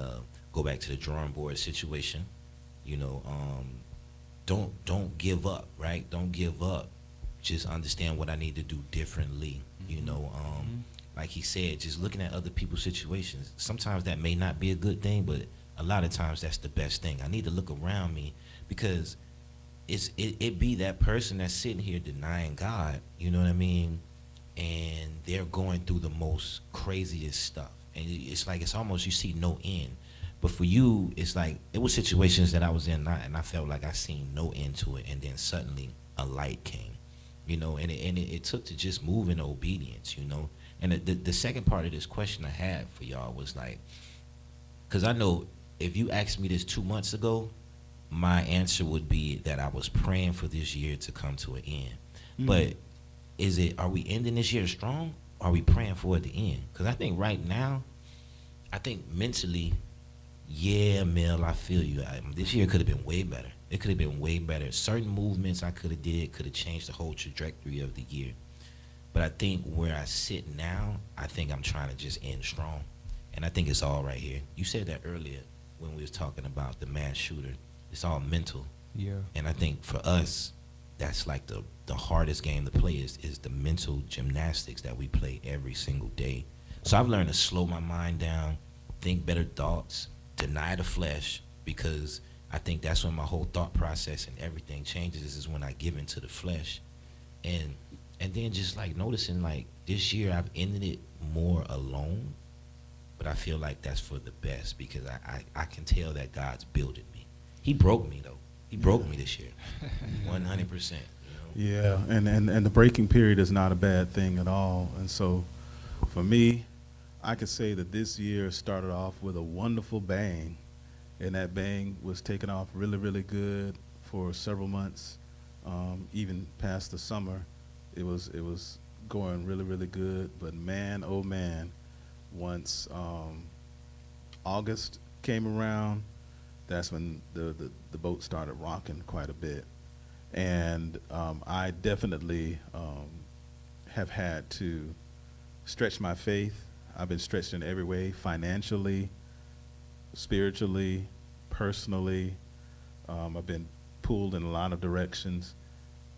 go back to the drawing board situation. You know, don't give up, right? Don't give up. Just understand what I need to do differently. You know, like he said, just looking at other people's situations. Sometimes that may not be a good thing, but a lot of times that's the best thing. I need to look around me because it be that person that's sitting here denying God, you know what I mean? And they're going through the most craziest stuff. And it's like, it's almost, you see no end. But for you, it's like, it was situations that I was in and I felt like I seen no end to it. And then suddenly a light came, you know, and it took to just move in obedience, you know. And the second part of this question I had for y'all was like, because I know if you asked me this 2 months ago, my answer would be that I was praying for this year to come to an end. But are we ending this year strong? Or are we praying for it to end? Because I think right now, I think mentally, yeah, Mel, I feel you. This year could have been way better. It could have been way better. Certain movements I could have did could have changed the whole trajectory of the year. But I think where I sit now, I think I'm trying to just end strong. And I think it's all right here. You said that earlier when we was talking about the mass shooter. It's all mental. Yeah. And I think for us, that's like the hardest game to play is the mental gymnastics that we play every single day. So I've learned to slow my mind down, think better thoughts, deny the flesh, because I think that's when my whole thought process and everything changes, is when I give into the flesh. And then just like noticing, like, this year I've ended it more alone, but I feel like that's for the best because I can tell that God's building me. He broke me though. He broke me this year, 100%. You know? Yeah, and the breaking period is not a bad thing at all. And so, for me, I could say that this year started off with a wonderful bang, and that bang was taken off really, really good for several months, even past the summer. It was going really, really good. But man, oh man, once August came around, that's when the boat started rocking quite a bit. And I definitely have had to stretch my faith. I've been stretched in every way, financially, spiritually, personally. I've been pulled in a lot of directions.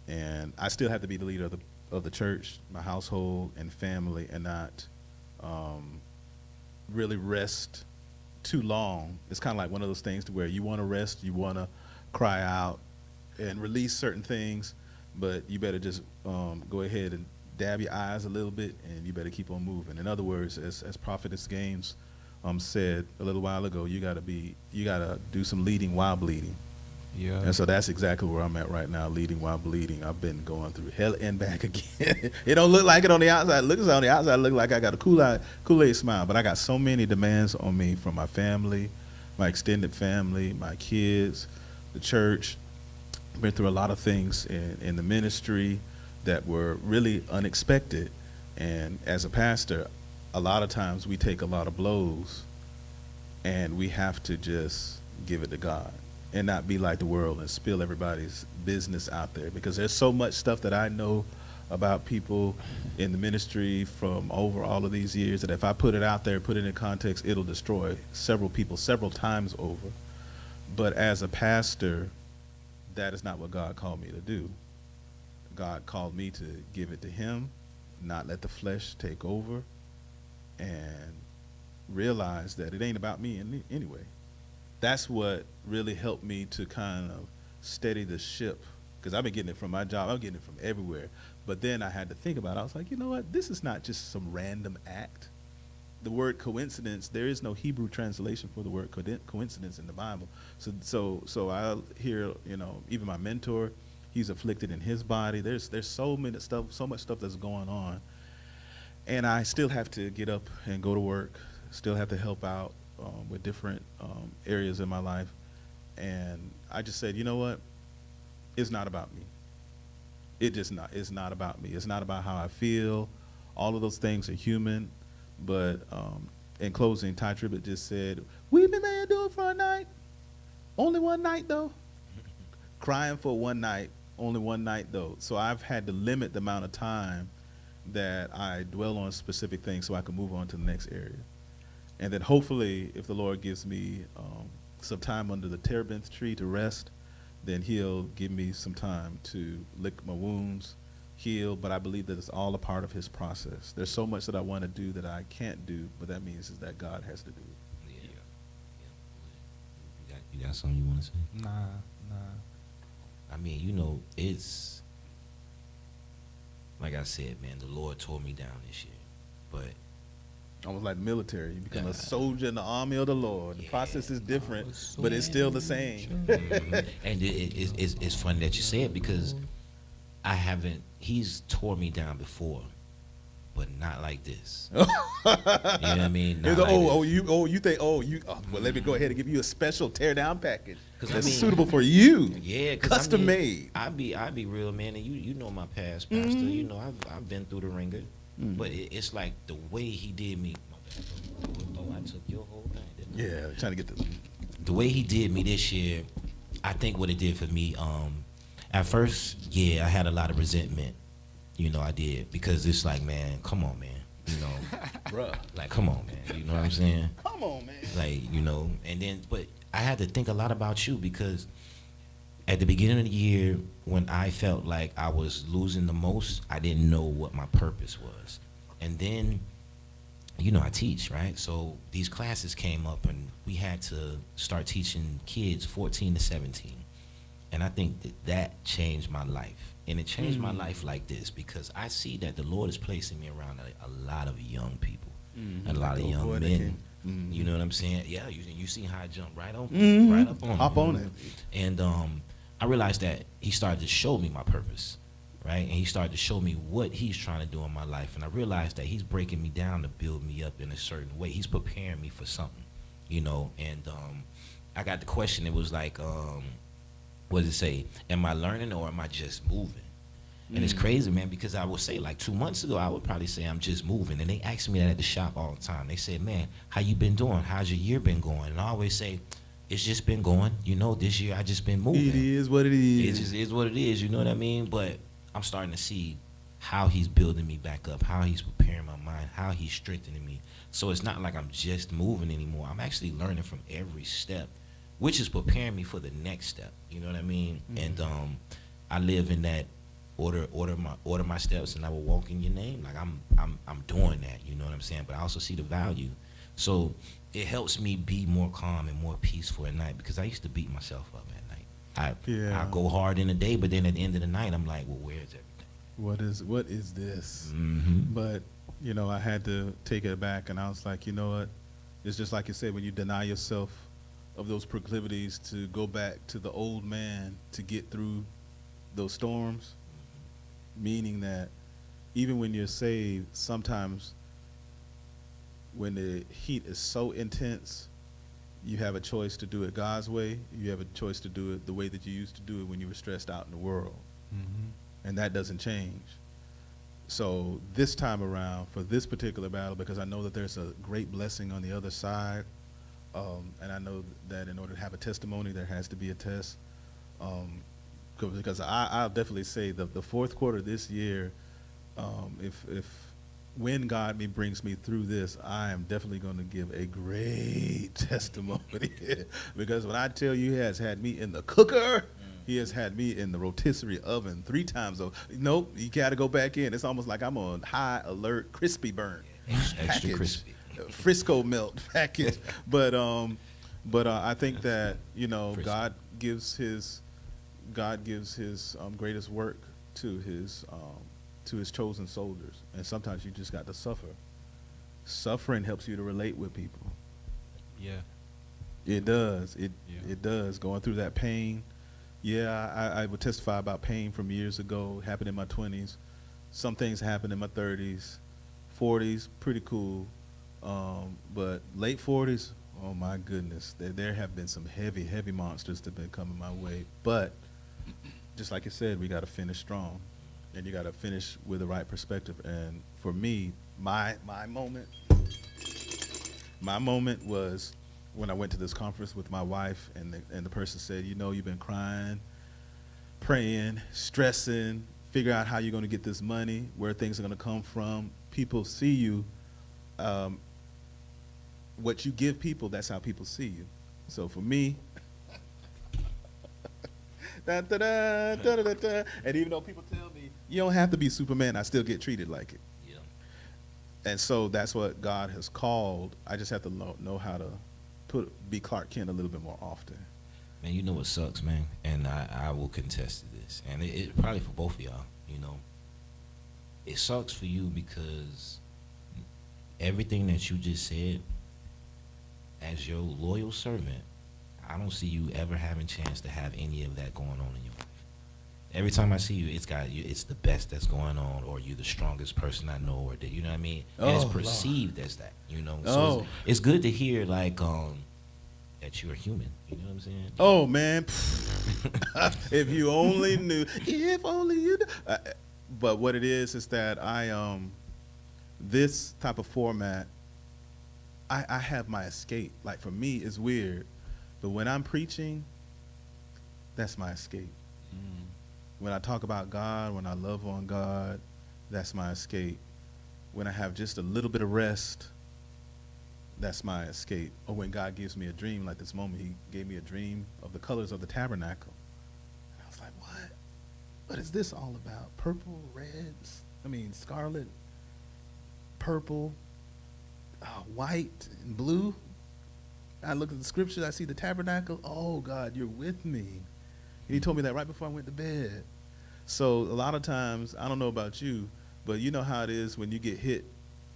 And I still have to be the leader of the church, my household and family, and not really rest too long. It's kind of like one of those things to where you want to rest, you want to cry out and release certain things, but you better just go ahead and dab your eyes a little bit, and you better keep on moving. In other words, as Prophetess Gaines said a little while ago, you gotta do some leading while bleeding. Yeah. And so that's exactly where I'm at right now, leading while bleeding. I've been going through hell and back again. It don't look like it on the outside. On the outside, look like I got a Kool-Aid smile, but I got so many demands on me from my family, my extended family, my kids, the church. Been through a lot of things in the ministry that were really unexpected. And as a pastor, a lot of times we take a lot of blows and we have to just give it to God and not be like the world and spill everybody's business out there, because there's so much stuff that I know about people in the ministry from over all of these years that if I put it out there, put it in context, it'll destroy several people several times over. But as a pastor, that is not what God called me to do. God called me to give it to him, not let the flesh take over, and realize that it ain't about me anyway. That's what really helped me to kind of steady the ship, because I've been getting it from my job. I'm getting it from everywhere. But then I had to think about it. I was like, you know what? This is not just some random act. The word coincidence, there is no Hebrew translation for the word coincidence in the Bible. So I hear, you know, even my mentor, he's afflicted in his body. There's so much stuff that's going on. And I still have to get up and go to work, still have to help out with different areas in my life. And I just said, you know what? It's not about me. It's not about me. It's not about how I feel. All of those things are human. But in closing, Ty Tribbett just said, weeping may endure for a night. Only one night, though. Crying for one night. Only one night, though. So I've had to limit the amount of time that I dwell on specific things so I can move on to the next area. And then hopefully, if the Lord gives me some time under the terebinth tree to rest, then he'll give me some time to lick my wounds, heal. But I believe that it's all a part of his process. There's so much that I want to do that I can't do, but that means is that God has to do it. Yeah. You got something you want to say? Nah. I mean, you know, it's like I said, man, the Lord tore me down this year. But Almost like the military. You become a soldier in the army of the Lord. The Yeah. process is different, but it's still the same. Mhm. And it's funny that you say it, because he's tore me down before, but not like this. You know what I mean? Not It's like this. Well, let me go ahead and give you a special tear down package 'Cause that's I mean- suitable for you. Yeah, Custom made. I be real, man, and you know my past, Pastor. Mm-hmm. You know I've been through the ringer, but it's like the way he did me. My bad. Oh, I took your whole thing. Didn't I? Yeah, trying to get this. The way he did me this year, I think what it did for me. At first, yeah, I had a lot of resentment. You know, I did, because it's like, man, come on, man. You know, Bruh. like, come on, man. You know what I'm saying? Come on, man. Like, you know, and then, but I had to think a lot about you, because at the beginning of the year, when I felt like I was losing the most, I didn't know what my purpose was. And then, you know, I teach, right? So these classes came up, and we had to start teaching kids 14 to 17. And I think that changed my life. And it changed my life like this, because I see that the Lord is placing me around a lot of young people, a lot of Oh, young boy, they men. can- You know what I'm saying? Yeah, you see how I jumped right up, Mhm. right up on Hop him, on you know? it. And I realized that he started to show me my purpose, right? And he started to show me what he's trying to do in my life. And I realized that he's breaking me down to build me up in a certain way. He's preparing me for something, you know. And I got the question. It was like, what does it say? Am I learning, or am I just moving? And it's crazy, man, because I would say, like 2 months ago, I would probably say I'm just moving. And they ask me that at the shop all the time. They say, man, how you been doing? How's your year been going? And I always say, it's just been going. You know, this year I just been moving. It is what it It is. just is what it is, you know what I mean? But I'm starting to see how he's building me back up, how he's preparing my mind, how he's strengthening me. So it's not like I'm just moving anymore. I'm actually learning from every step, which is preparing me for the next step. You know what I mean? And I live in that order my steps, and I will walk in your name. Like I'm doing that. You know what I'm saying? But I also see the value. So it helps me be more calm and more peaceful at night, because I used to beat myself up at night. I go hard in the day, but then at the end of the night, I'm like, well, where's everything? What is this? Mm-hmm. But, you know, I had to take it back, and I was like, you know what? It's just like you said, when you deny yourself of those proclivities to go back to the old man to get through those storms, meaning that even when you're saved, sometimes when the heat is so intense, You have a choice to do it God's way. You have a choice to do it the way that you used to do it when you were stressed out in the world. And that doesn't change. So this time around, for this particular battle, because I know that there's a great blessing on the other side, and I know that in order to have a testimony, there has to be a test. Because I'll definitely say the fourth quarter this year, if when God brings me through this, I am definitely going to give a great testimony. Because when I tell you He has had me in the cooker, He has had me in the rotisserie oven 3 times. Nope, you got to go back in. It's almost like I'm on high alert, crispy burn. Extra package, crispy. Frisco melt package. But I think that, you know, Frisco. God gives His greatest work to His chosen soldiers, and sometimes you just got to suffer. Suffering helps you to relate with people. Yeah. It does. It Yeah. it does. Going through that pain. Yeah, I would testify about pain from years ago. Happened in my 20s. Some things happened in my 30s, 40s. Pretty cool. But late 40s. Oh my goodness. There have been some heavy monsters that have been coming my way. But just like you said, we got to finish strong, and you got to finish with the right perspective. And for me, my moment was when I went to this conference with my wife, and the person said, you know, you've been crying, praying, stressing, figure out how you're going to get this money, where things are going to come from. People see you. What you give people, that's how people see you. So for me, da, da, da, da, da, da. And even though people tell me you don't have to be Superman, I still get treated like it. Yeah. And so that's what God has called. I just have to know how to be Clark Kent a little bit more often. Man, you know what sucks, man, and I will contest to this, and it probably for both of y'all. You know, it sucks for you because everything that you just said, as your loyal servant, I don't see you ever having chance to have any of that going on in your life. Every time I see you, it's the best that's going on, or you're the strongest person I know, or you know what I mean? And it's Oh, perceived as that, you know. So Oh. it's good to hear like that you're human. You know what I'm saying? Oh man, if you only knew, if only you knew. But what it is that I this type of format, I have my escape. Like for me, it's weird, but when I'm preaching, that's my escape. When I talk about God, when I love on God, that's my escape. When I have just a little bit of rest, that's my escape. Or when God gives me a dream, like this moment, He gave me a dream of the colors of the tabernacle. And I was like, what? What is this all about? Purple, reds, scarlet, purple, white, and blue. I look at the scripture, I see the tabernacle. Oh, God, you're with me. He told me that right before I went to bed. So a lot of times, I don't know about you, but you know how it is when you get hit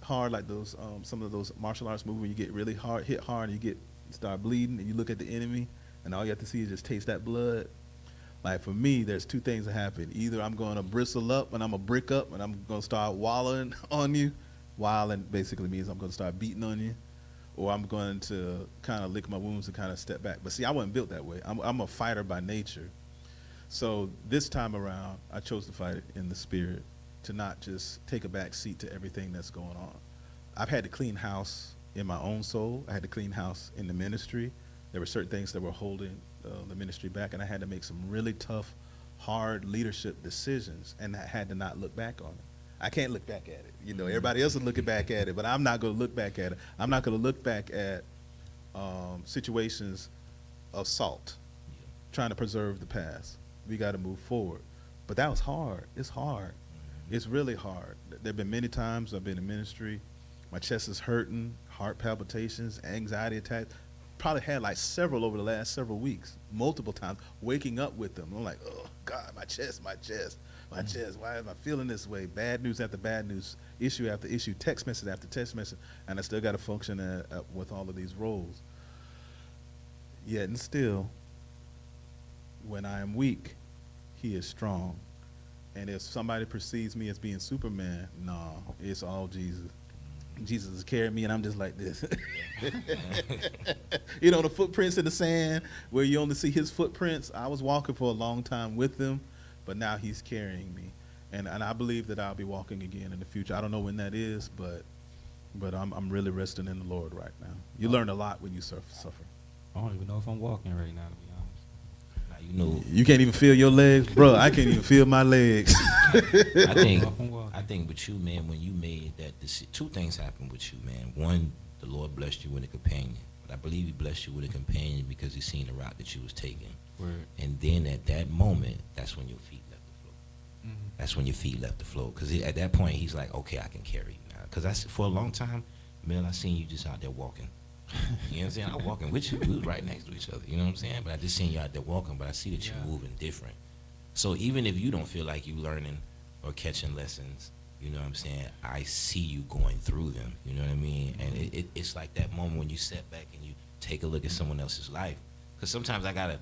hard, like those some of those martial arts movies, when you get really hit hard, and you start bleeding, and you look at the enemy, and all you have to see is just taste that blood. Like for me, there's 2 things that happen. Either I'm going to bristle up, and I'm going to brick up, and I'm going to start wallowing on you. Wallowing basically means I'm going to start beating on you. Or I'm going to kind of lick my wounds and kind of step back. But see, I wasn't built that way. I'm a fighter by nature. So this time around, I chose to fight it in the spirit, to not just take a back seat to everything that's going on. I've had to clean house in my own soul. I had to clean house in the ministry. There were certain things that were holding the ministry back, and I had to make some really tough, hard leadership decisions, and I had to not look back on it. I can't look back at it. You know, everybody else is looking back at it, but I'm not going to look back at it. I'm not going to look back at situations of salt, trying to preserve the past. We got to move forward. But that was hard. It's hard. It's really hard. There have been many times I've been in ministry. My chest is hurting, heart palpitations, anxiety attacks. Probably had like several over the last several weeks, multiple times, waking up with them. I'm like, oh, God, my chest. Why am I feeling this way? Bad news after bad news, issue after issue, text message after text message, and I still got to function with all of these roles. Yet and still, when I am weak, He is strong. And if somebody perceives me as being Superman, no, it's all Jesus. Jesus is carrying me, and I'm just like this. You know, the footprints in the sand where you only see his footprints. I was walking for a long time with him, but now he's carrying me. And I believe that I'll be walking again in the future. I don't know when that is, but I'm really resting in the Lord right now. You learn a lot when you suffer. I don't even know if I'm walking right now, to be honest. Now, you know, You can't even feel your legs, bro. I can't even feel my legs. I think I'm walking. I think with you, man, when you made that decision, two things happened with you, man. One, the Lord blessed you with a companion. But I believe he blessed you with a companion because he seen the route that you was taking. Word. And then at that moment, that's when your feet left the floor. Mhm. That's when your feet left the floor. Because at that point, he's like, okay, I can carry you now. Because for a long time, Mel, I seen you just out there walking. You know what I'm saying? I'm walking with you. We was right next to each other. You know what I'm saying? But I just seen you out there walking, but I see that you're Yeah. moving different. So even if you don't feel like you learning or catching lessons, you know what I'm saying, I see you going through them. You know what I mean? And it's like that moment when you step back and you take a look at someone else's life. Because sometimes I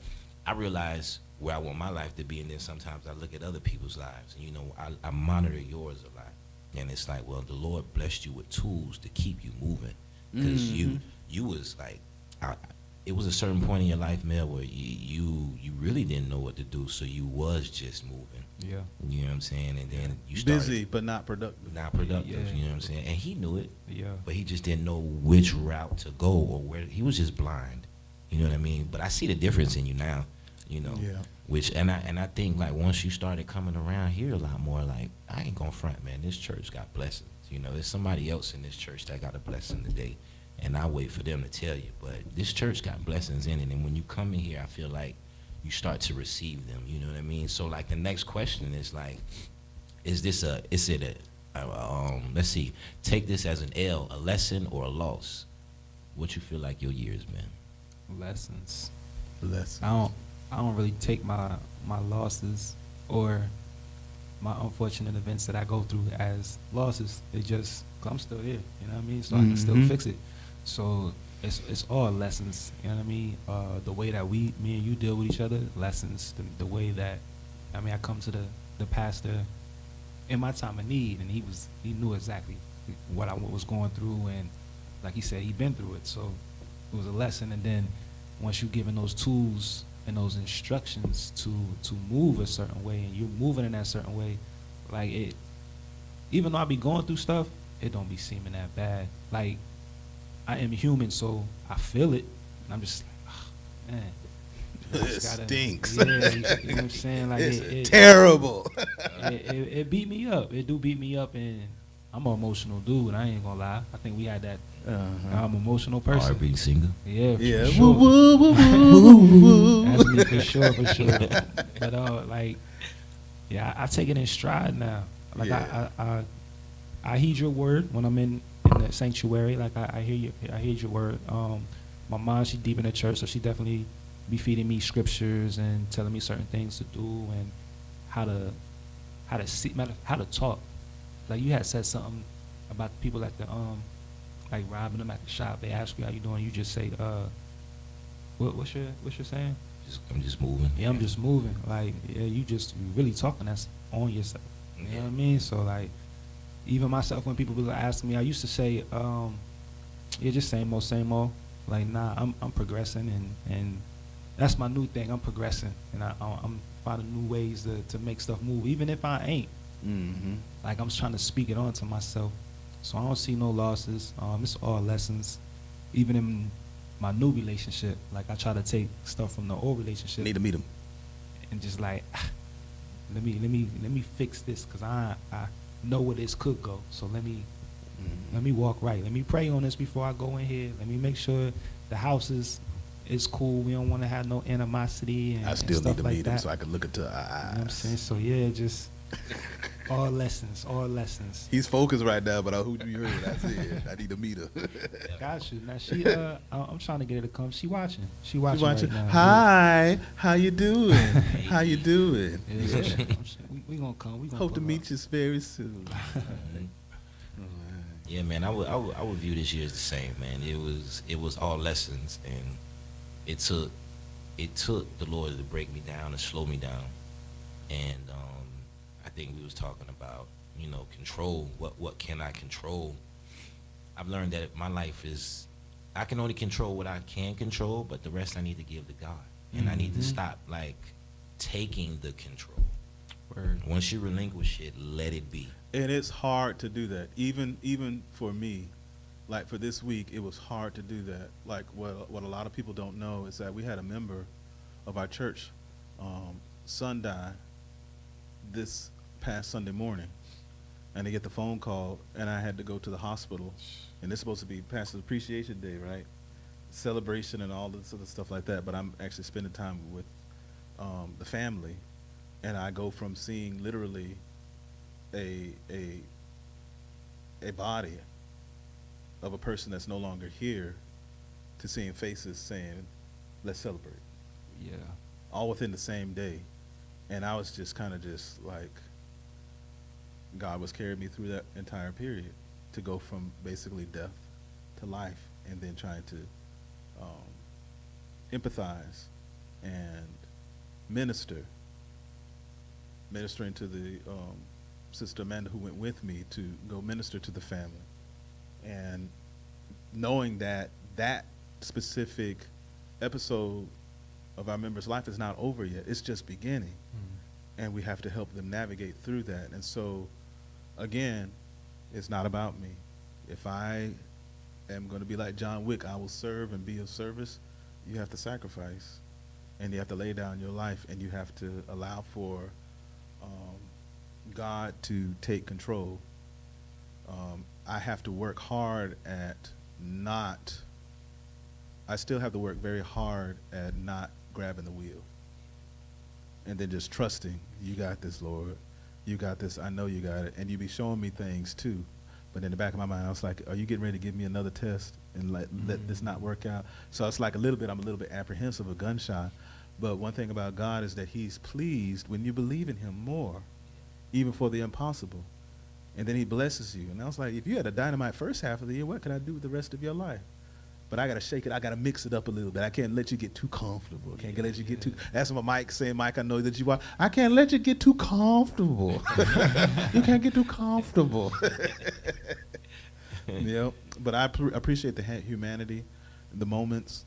realize where I want my life to be, and then sometimes I look at other people's lives. And, you know, I monitor yours a lot. And it's like, well, the Lord blessed you with tools to keep you moving. Because you was like, it was a certain point in your life, Mel, where you really didn't know what to do, so you was just moving. Yeah. You know what I'm saying? And then you started Busy, but not productive. not productive. Yeah. You know what I'm saying? And he knew it, Yeah. but he just didn't know which route to go or where. He was just blind. You know what I mean? But I see the difference in you now. You know, Yeah. which and I think like once you started coming around here a lot more, like I ain't gonna front, man. This church got blessings. You know, there's somebody else in this church that got a blessing today, and I wait for them to tell you. But this church got blessings in it, and when you come in here, I feel like you start to receive them. You know what I mean? So like the next question is like, let's see, take this as an L, a lesson or a loss. What you feel like your year has been? Lessons. Less. I don't really take my losses or my unfortunate events that I go through as losses. It just, 'cause I'm still here, you know what I mean? So I can still fix it. So it's all lessons, you know what I mean? The way that me and you deal with each other, lessons. The way that, I mean, I come to the pastor in my time of need, and he knew exactly what I was going through, and like he said, he'd been through it. So it was a lesson. And then once you're given those tools and those instructions to move a certain way, and you're moving in that certain way, like it, even though I be going through stuff, it don't be seeming that bad. Like, I am human, so I feel it, and I'm just like, oh, man. It stinks. Yeah, you know what I'm saying? Like, It's terrible. it beat me up. It do beat me up, and I'm an emotional dude. I ain't gonna lie. I think we had that. I'm an emotional person. R&B singer. Yeah, for Yeah. sure. Woo, woo, woo, woo, woo. That's me for sure. But like, yeah, I take it in stride now. Like Yeah. I heed your word when I'm in the sanctuary. Like I hear you. I heed your word. My mom, she deep in the church, so she definitely be feeding me scriptures and telling me certain things to do and how to see, how to talk. Like you had said something about people at the like robbing them at the shop. They ask you how you doing. You just say what's your saying? I'm just moving. Yeah, I'm just moving. Like, yeah, you really talking that's on yourself. You know what I mean? So like, even myself, when people be asking me, I used to say, yeah, just same old. Like, nah, I'm progressing, and that's my new thing. I'm progressing, and I'm finding new ways to make stuff move, even if I ain't. Mm-hmm. Like, I'm trying to speak it on to myself. So I don't see no losses. It's all lessons. Even in my new relationship, like I try to take stuff from the old relationship Need to meet him. and just like, let me fix this, because I know where this could go. So let me walk right. Let me pray on this before I go in here. Let me make sure the house is cool. We don't want to have no animosity and I still and stuff need to like meet that. him so I can look into her You know what I'm eyes. saying? So yeah, just all lessons. He's focused right now, but who you heard? I said I need to meet her. Got you. Now she, I'm trying to get her to come. She watching. She You watching watching? right now. Hi, how you doing? How you doing? Yeah. We gonna come. We gonna Hope to pull meet up. you very soon. Yeah, man, I would view this year as the same, man. It was all lessons, and it took the Lord to break me down and slow me down, and I think we was talking about, control. What can I control? I've learned that my life is, I can only control what I can control, but the rest I need to give to God. And I need to stop, like, taking the control. Word. Once you relinquish it, let it be. And it's hard to do that. Even for me, like for this week, it was hard to do that. Like what a lot of people don't know is that we had a member of our church, son die this past Sunday morning. And they get the phone call, and I had to go to the hospital. And it's supposed to be Pastor's Appreciation Day, right? Celebration and all this other stuff like that. But I'm actually spending time with the family. And I go from seeing literally a body of a person that's no longer here to seeing faces saying, let's celebrate. Yeah. All within the same day. And I was just kind of just like, God was carrying me through that entire period to go from basically death to life, and then trying to empathize and ministering to the Sister Amanda who went with me to go minister to the family, and knowing that that specific episode of our member's life is not over yet. It's just beginning. And we have to help them navigate through that. And so, again, it's not about me. If I am going to be like John Wick, I will serve and be of service. You have to sacrifice, and you have to lay down your life, and you have to allow for God to take control. I have to work hard at I still have to work very hard at not grabbing the wheel. And then just trusting, you got this, Lord. You got this. I know you got it. And you be showing me things too. But in the back of my mind, I was like, are you getting ready to give me another test and let this not work out? So it's like I'm a little bit apprehensive, a gun shy. But one thing about God is that he's pleased when you believe in him more, even for the impossible. And then he blesses you. And I was like, if you had a dynamite first half of the year, what could I do with the rest of your life? But I got to shake it. I got to mix it up a little bit. I can't let you get too comfortable. I can't let you get too. That's what Mike saying. Mike, I know that you are. I can't let you get too comfortable. You can't get too comfortable. Yeah. But I appreciate the humanity, the moments.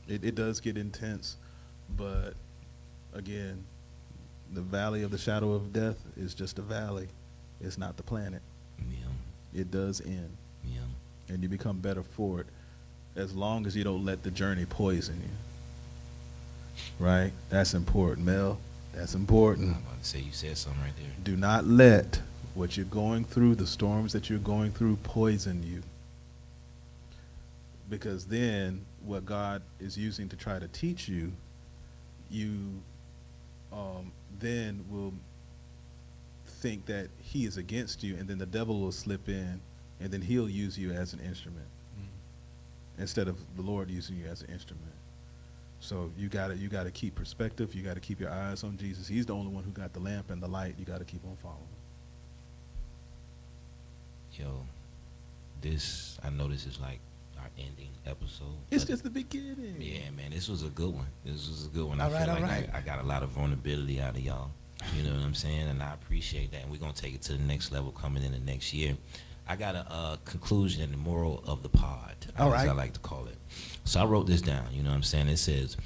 It does get intense. But, again, the valley of the shadow of death is just a valley. It's not the planet. Yeah. It does end. Yeah. And you become better for it, as long as you don't let the journey poison you. Right? That's important, Mel. That's important. I'm about to say, you said something right there. Do not let what you're going through, the storms that you're going through, poison you. Because then what God is using to try to teach you, you then will think that he is against you, and then the devil will slip in, and then he'll use you as an instrument instead of the Lord using you as an instrument. So you gotta keep perspective. You gotta keep your eyes on Jesus. He's the only one who got the lamp and the light. You gotta keep on following. Yo, I know this is like our ending episode. It's just the beginning. Yeah, man, this was a good one. All right. I got a lot of vulnerability out of y'all. You know what I'm saying? And I appreciate that. And we're going to take it to the next level coming in the next year. I got a conclusion and the moral of the pod, All as right. I like to call it. So I wrote this down. You know what I'm saying? It says,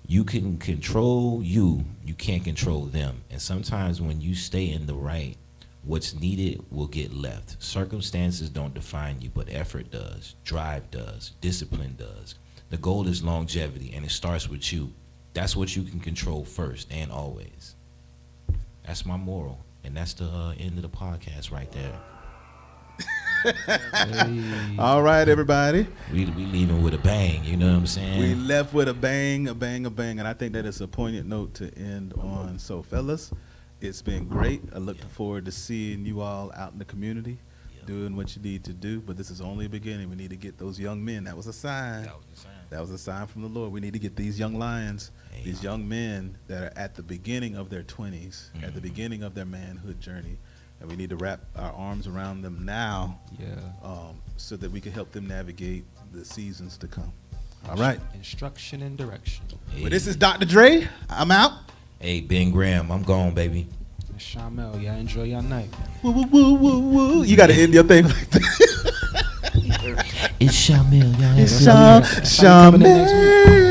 you can control you can't control them. And sometimes when you stay in the right, what's needed will get left. Circumstances don't define you, but effort does. Drive does. Discipline does. The goal is longevity, and it starts with you. That's what you can control first and always. That's my moral, and that's the end of the podcast right there. Hey. All right, everybody. We leaving with a bang, you know what I'm saying? We left with a bang, and I think that is a poignant note to end on. So, fellas, it's been great. I look forward to seeing you all out in the community doing what you need to do, but this is only a beginning. We need to get those young men. That was a sign. That was a sign from the Lord. We need to get these young lions, these young men that are at the beginning of their 20s, at the beginning of their manhood journey, and we need to wrap our arms around them now, so that we can help them navigate the seasons to come. All right. Instruction and direction. Hey. Well, this is Dr. Dre. I'm out. Hey, Ben Graham, I'm gone, baby. And Shamel, y'all enjoy your night. Woo, woo, woo, woo, woo. You got to end your thing like that. It's Shamil, y'all. It's Coming in next week.